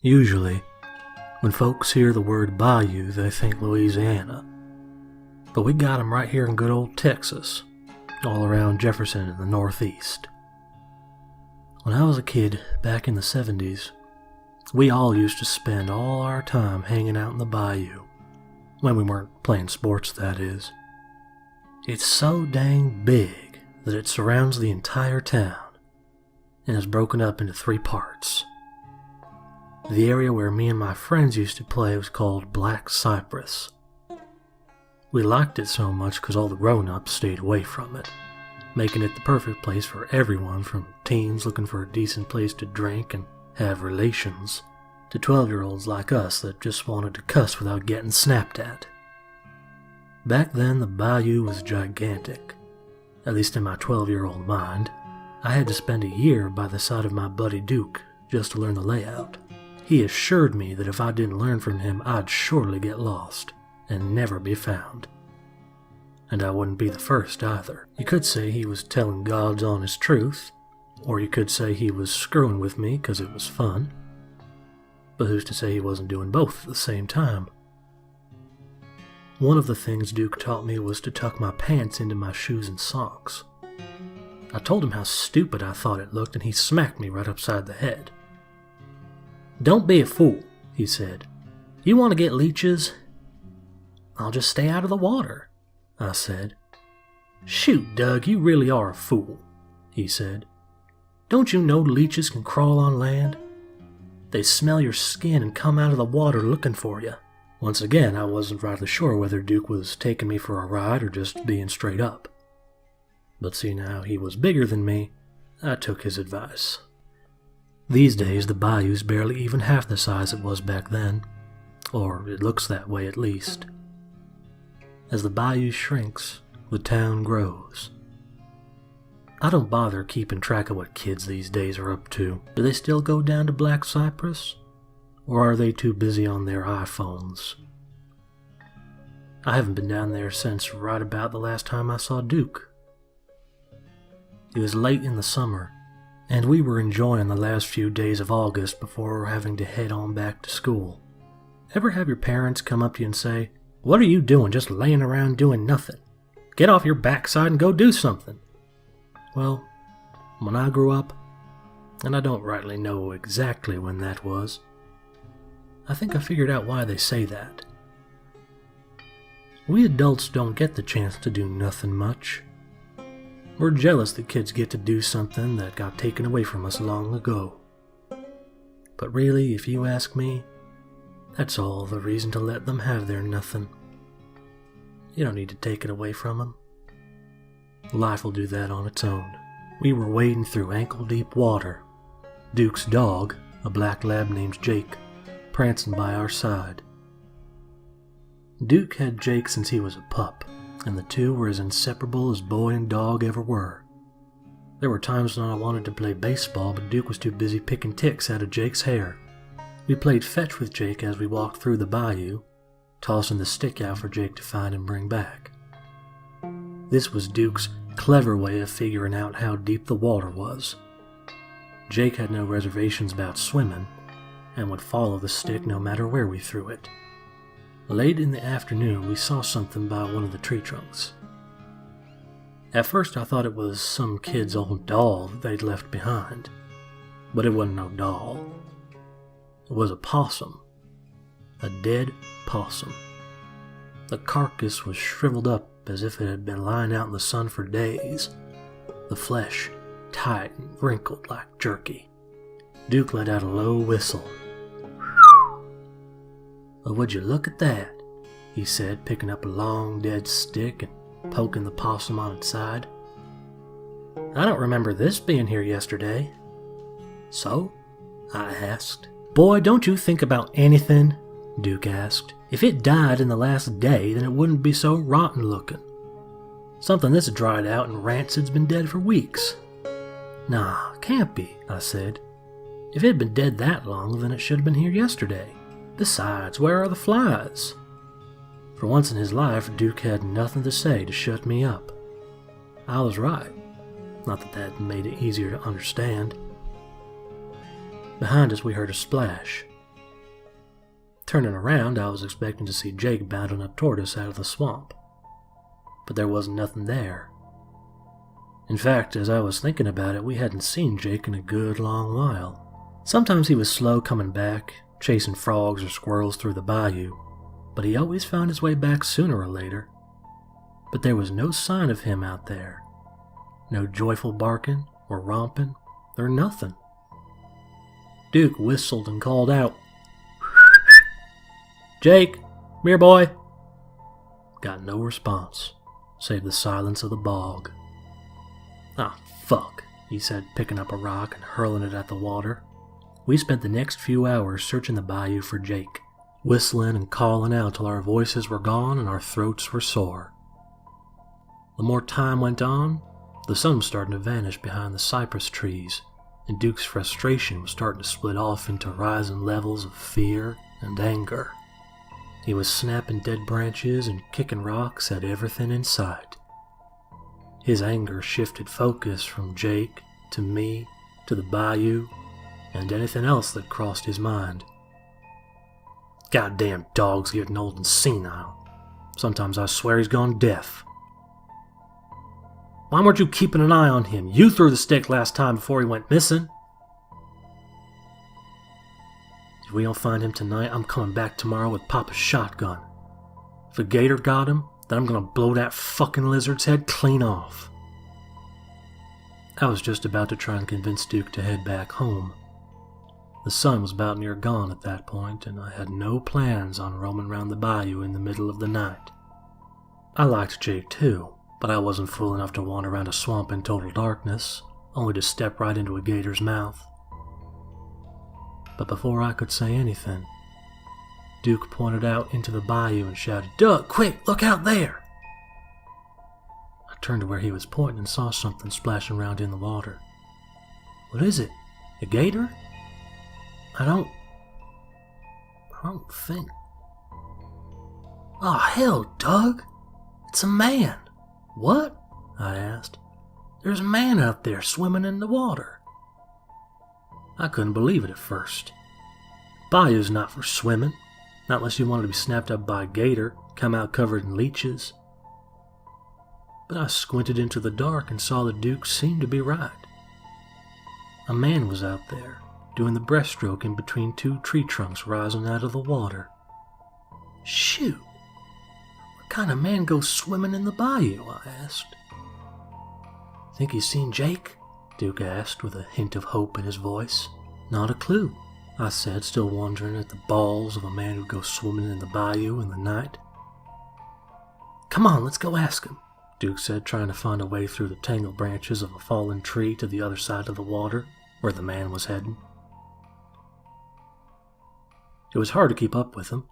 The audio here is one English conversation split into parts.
Usually, when folks hear the word bayou, they think Louisiana. But we got 'em right here in good old Texas, all around Jefferson in the Northeast. When I was a kid, back in the 70s, we all used to spend all our time hanging out in the bayou. When we weren't playing sports, that is. It's so dang big that it surrounds the entire town and is broken up into 3 parts. The area where me and my friends used to play was called Black Cypress. We liked it so much because all the grown-ups stayed away from it, making it the perfect place for everyone from teens looking for a decent place to drink and have relations, to 12-year-olds like us that just wanted to cuss without getting snapped at. Back then, the bayou was gigantic, at least in my 12-year-old mind. I had to spend a year by the side of my buddy Duke just to learn the layout. He assured me that if I didn't learn from him, I'd surely get lost and never be found. And I wouldn't be the first either. You could say he was telling God's honest truth, or you could say he was screwing with me because it was fun. But who's to say he wasn't doing both at the same time? One of the things Duke taught me was to tuck my pants into my shoes and socks. I told him how stupid I thought it looked, and he smacked me right upside the head. "Don't be a fool," he said. "You want to get leeches? I'll just stay out of the water," I said. "Shoot, Doug, you really are a fool," he said. "Don't you know leeches can crawl on land? They smell your skin and come out of the water looking for you." Once again, I wasn't rightly sure whether Duke was taking me for a ride or just being straight up. But seeing how he was bigger than me, I took his advice. These days, the bayou's barely even half the size it was back then, or it looks that way at least. As the bayou shrinks, the town grows. I don't bother keeping track of what kids these days are up to. Do they still go down to Black Cypress? Or are they too busy on their iPhones? I haven't been down there since right about the last time I saw Duke. It was late in the summer, and we were enjoying the last few days of August before having to head on back to school. Ever have your parents come up to you and say, "What are you doing just laying around doing nothing? Get off your backside and go do something"? Well, when I grew up, and I don't rightly know exactly when that was, I think I figured out why they say that. We adults don't get the chance to do nothing much. We're jealous that kids get to do something that got taken away from us long ago. But really, if you ask me, that's all the reason to let them have their nothing. You don't need to take it away from them. Life will do that on its own. We were wading through ankle-deep water. Duke's dog, a black lab named Jake, prancing by our side. Duke had Jake since he was a pup, and the two were as inseparable as boy and dog ever were. There were times when I wanted to play baseball, but Duke was too busy picking ticks out of Jake's hair. We played fetch with Jake as we walked through the bayou, tossing the stick out for Jake to find and bring back. This was Duke's clever way of figuring out how deep the water was. Jake had no reservations about swimming, and would follow the stick no matter where we threw it. Late in the afternoon, we saw something by one of the tree trunks. At first I thought it was some kid's old doll that they'd left behind, but it wasn't no doll. It was a possum. A dead possum. The carcass was shriveled up as if it had been lying out in the sun for days, the flesh tight and wrinkled like jerky. Duke let out a low whistle. "Well, would you look at that?" he said, picking up a long dead stick and poking the possum on its side. "I don't remember this being here yesterday." "So?" I asked. "Boy, don't you think about anything?" Duke asked. "If it died in the last day, then it wouldn't be so rotten looking. Something that's dried out and rancid's been dead for weeks." "Nah, can't be," I said. "If it had been dead that long, then it should have been here yesterday. Besides, where are the flies?" For once in his life, Duke had nothing to say to shut me up. I was right. Not that that made it easier to understand. Behind us we heard a splash. Turning around, I was expecting to see Jake bounding up toward us out of the swamp. But there wasn't nothing there. In fact, as I was thinking about it, we hadn't seen Jake in a good long while. Sometimes he was slow coming back, chasing frogs or squirrels through the bayou, but he always found his way back sooner or later. But there was no sign of him out there. No joyful barking or romping or nothing. Duke whistled and called out, "Jake, come here, boy." Got no response, save the silence of the bog. "Ah, fuck," he said, picking up a rock and hurling it at the water. We spent the next few hours searching the bayou for Jake, whistling and calling out till our voices were gone and our throats were sore. The more time went on, the sun was starting to vanish behind the cypress trees, and Duke's frustration was starting to split off into rising levels of fear and anger. He was snapping dead branches and kicking rocks at everything in sight. His anger shifted focus from Jake to me to the bayou and anything else that crossed his mind. Goddamn dog's getting old and senile. Sometimes I swear he's gone deaf. Why weren't you keeping an eye on him? You threw the stick last time before he went missing. If we don't find him tonight, I'm coming back tomorrow with Papa's shotgun. If a gator got him, then I'm gonna blow that fucking lizard's head clean off. I was just about to try and convince Duke to head back home. The sun was about near gone at that point, and I had no plans on roaming around the bayou in the middle of the night. I liked Jake too, but I wasn't fool enough to wander around a swamp in total darkness, only to step right into a gator's mouth. But before I could say anything, Duke pointed out into the bayou and shouted, "Doug, quick, look out there!" I turned to where he was pointing and saw something splashing around in the water. "What is it? A gator?" I don't think... "Oh, hell, Doug! It's a man!" "What?" I asked. "There's a man out there swimming in the water." I couldn't believe it at first. Bayou's not for swimming, not unless you wanted to be snapped up by a gator, come out covered in leeches. But I squinted into the dark and saw the Duke seemed to be right. A man was out there, doing the breaststroke in between two tree trunks rising out of the water. Shoot! What kind of man goes swimming in the bayou? I asked. "Think he's seen Jake?" Duke asked with a hint of hope in his voice. "Not a clue," I said, still wondering at the balls of a man who'd go swimming in the bayou in the night. "Come on, let's go ask him," Duke said, trying to find a way through the tangled branches of a fallen tree to the other side of the water, where the man was heading. It was hard to keep up with him,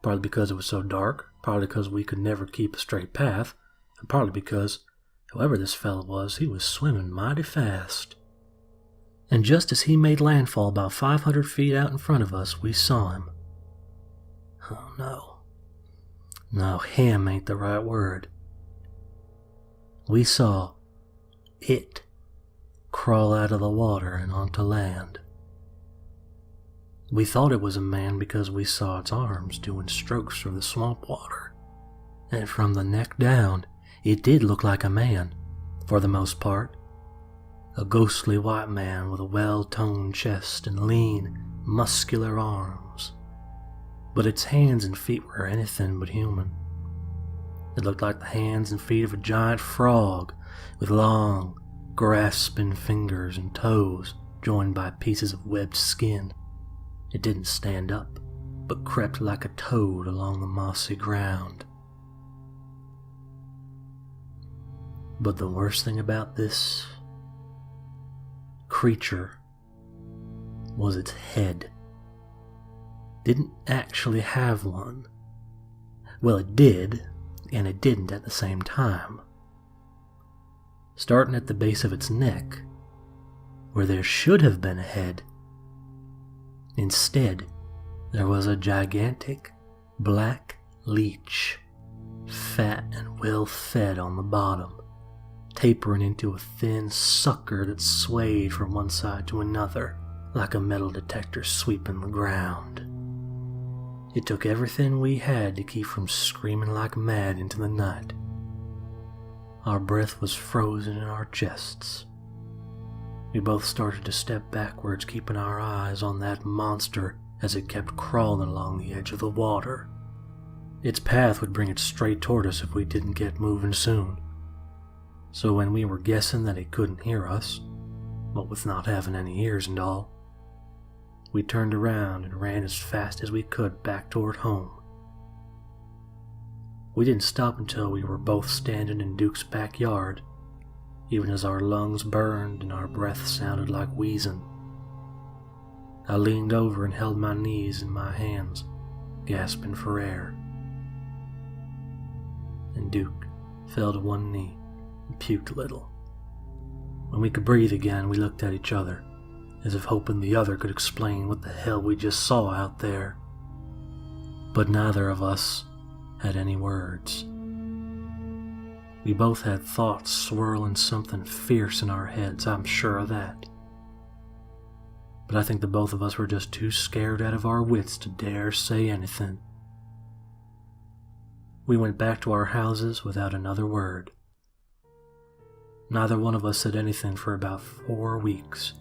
partly because it was so dark, partly because we could never keep a straight path, and partly because, whoever this fellow was, he was swimming mighty fast. And just as he made landfall about 500 feet out in front of us, we saw him. Oh no. No, him ain't the right word. We saw it crawl out of the water and onto land. We thought it was a man because we saw its arms doing strokes through the swamp water. And from the neck down, it did look like a man, for the most part. A ghostly white man with a well-toned chest and lean, muscular arms. But its hands and feet were anything but human. It looked like the hands and feet of a giant frog, with long, grasping fingers and toes joined by pieces of webbed skin. It didn't stand up, but crept like a toad along the mossy ground. But the worst thing about this creature was its head. Didn't actually have one. Well, it did, and it didn't at the same time. Starting at the base of its neck, where there should have been a head, instead, there was a gigantic black leech, fat and well fed on the bottom, tapering into a thin sucker that swayed from one side to another like a metal detector sweeping the ground. It took everything we had to keep from screaming like mad into the night. Our breath was frozen in our chests. We both started to step backwards, keeping our eyes on that monster as it kept crawling along the edge of the water. Its path would bring it straight toward us if we didn't get moving soon. So when we were guessing that it couldn't hear us, what with not having any ears and all, we turned around and ran as fast as we could back toward home. We didn't stop until we were both standing in Duke's backyard, even as our lungs burned and our breath sounded like wheezing. I leaned over and held my knees in my hands, gasping for air. And Duke fell to one knee and puked a little. When we could breathe again, we looked at each other, as if hoping the other could explain what the hell we just saw out there. But neither of us had any words. We both had thoughts swirling something fierce in our heads, I'm sure of that. But I think the both of us were just too scared out of our wits to dare say anything. We went back to our houses without another word. Neither one of us said anything for about 4 weeks.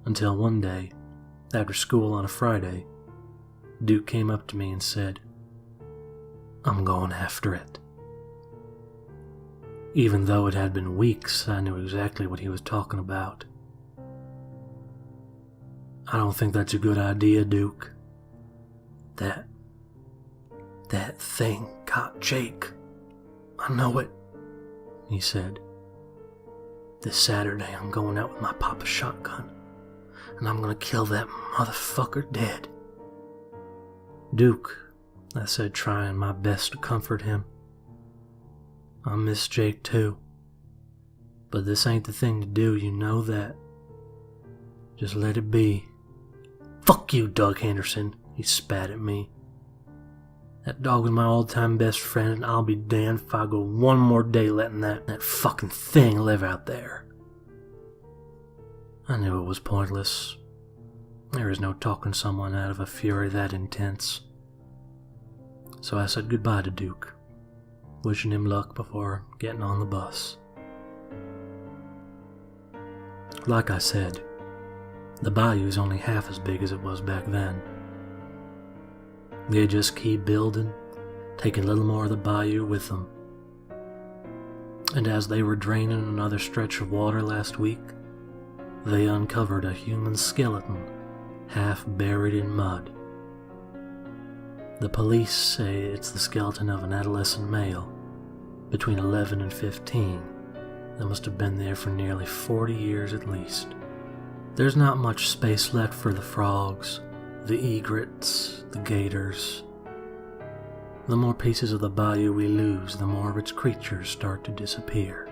Until one day, after school on a Friday, Duke came up to me and said, "I'm going after it." Even though it had been weeks, I knew exactly what he was talking about. "I don't think that's a good idea, Duke. That thing got Jake. I know it," he said. "This Saturday I'm going out with my papa's shotgun, and I'm gonna kill that motherfucker dead." "Duke," I said, trying my best to comfort him, "I miss Jake too. But this ain't the thing to do, you know that. Just let it be." "Fuck you, Doug Henderson," he spat at me. "That dog was my all-time best friend, and I'll be damned if I go one more day letting that fucking thing live out there." I knew it was pointless. There is no talking someone out of a fury that intense. So I said goodbye to Duke, wishing him luck before getting on the bus. Like I said, the bayou's only half as big as it was back then. They just keep building, taking a little more of the bayou with them. And as they were draining another stretch of water last week, they uncovered a human skeleton, half buried in mud. The police say it's the skeleton of an adolescent male, between 11 and 15, that must have been there for nearly 40 years at least. There's not much space left for the frogs, the egrets, the gators. The more pieces of the bayou we lose, the more of its creatures start to disappear.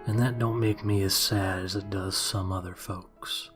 And that don't make me as sad as it does some other folks.